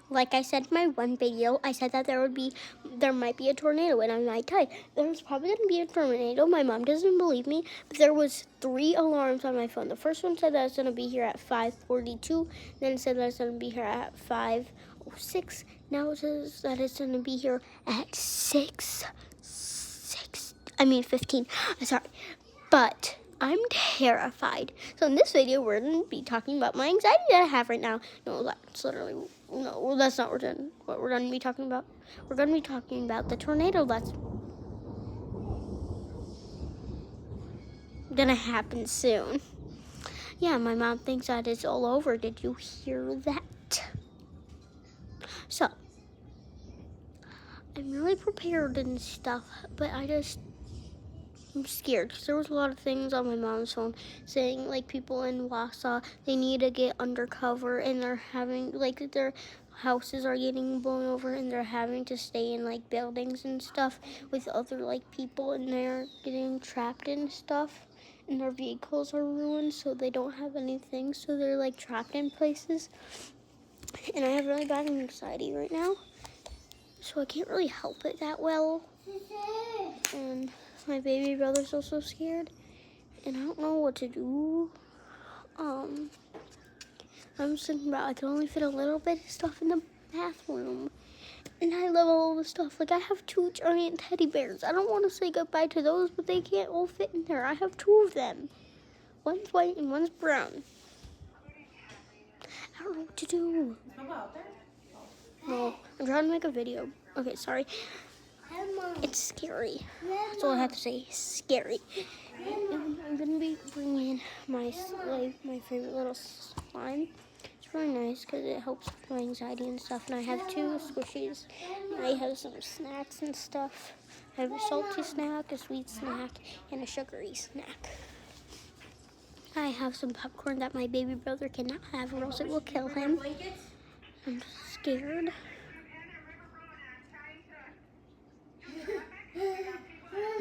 like I said in my one video, I said that there might be a tornado and I might die. There's probably gonna be a tornado. My mom doesn't believe me, but there was 3 alarms on my phone. The first one said that it's gonna be here at 5:42. Then it said that it's gonna be here at 5:06. Now it says that it's gonna be here at 15. Sorry, but I'm terrified. So in this video, we're going to be talking about my anxiety that I have right now. No, that's literally, no, well, that's not what we're going to be talking about. We're going to be talking about the tornado that's going to happen soon. Yeah, my mom thinks that it's all over. Did you hear that? So, I'm really prepared and stuff, but I'm scared because there was a lot of things on my mom's phone saying like people in Wausau, they need to get undercover and they're having like their houses are getting blown over and they're having to stay in like buildings and stuff with other like people and they're getting trapped and stuff and their vehicles are ruined so they don't have anything so they're like trapped in places. And I have really bad anxiety right now, so I can't really help it that well. And my baby brother's also scared, and I don't know what to do. I'm just thinking about I can only fit a little bit of stuff in the bathroom, and I love all the stuff. Like I have 2 giant teddy bears. I don't want to say goodbye to those, but they can't all fit in there. I have 2 of them. One's white and one's brown. I don't know what to do. No, I'm trying to make a video. Okay, sorry. It's scary. That's all I have to say. Scary. And I'm gonna be bringing my favorite little slime. It's really nice because it helps with my anxiety and stuff. And I have 2 squishies. And I have some snacks and stuff. I have a salty snack, a sweet snack, and a sugary snack. I have some popcorn that my baby brother cannot have, or else it will kill him. I'm scared.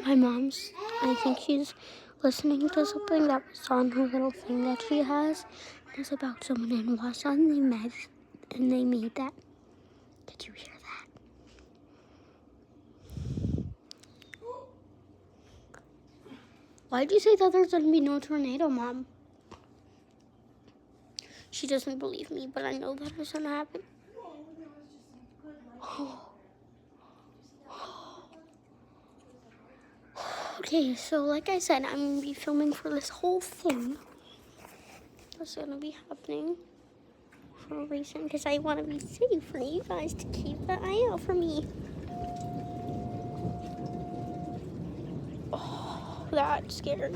My mom's, I think she's listening to something that was on her little thing that she has. It's about someone in Wausau and they made that. Did you hear that? Why'd you say that there's gonna be no tornado, Mom? She doesn't believe me, but I know that it's gonna happen. Okay, so like I said, I'm going to be filming for this whole thing. That's going to be happening for a reason, because I want to be safe for you guys to keep an eye out for me. Oh, that's scary.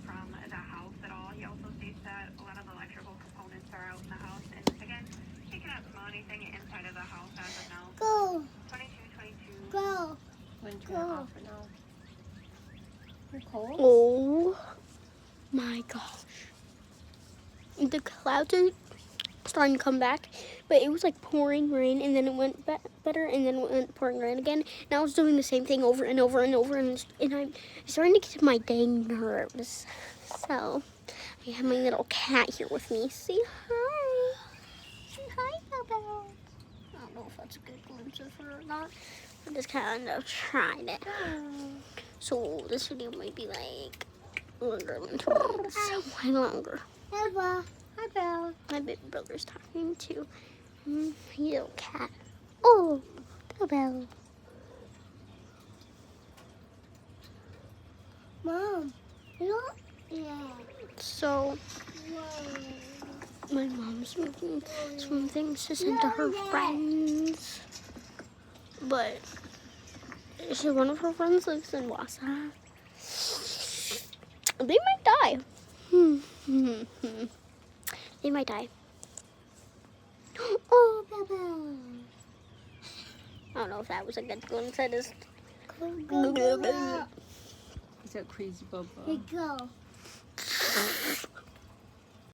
From the house at all. He also states that a lot of electrical components are out in the house, and again, he cannot smell anything inside of the house as of now. Go. 22. Go. When's your off for now? You're cold? Oh my gosh. The clouds are starting to come back, but it was like pouring rain and then it went better and then it went pouring rain again. And I was doing the same thing over and over and over and I'm starting to get to my dang nerves. So I have my little cat here with me. Say hi. Say hi, Belle. I don't know if that's a good glimpse of her or not. I just kind of tried it. So this video might be like longer than 2 minutes. Way longer. Hi, Belle. Hi, Belle. My baby brother's talking to my little cat. Oh, Belle. Mom, yeah. So, my mom's making some things to send to her friends. But one of her friends lives in Wausau. They might die. They might die. Oh, Belle. I don't know if that was a good glimpse. I just... He's a crazy bubba. Hey, go.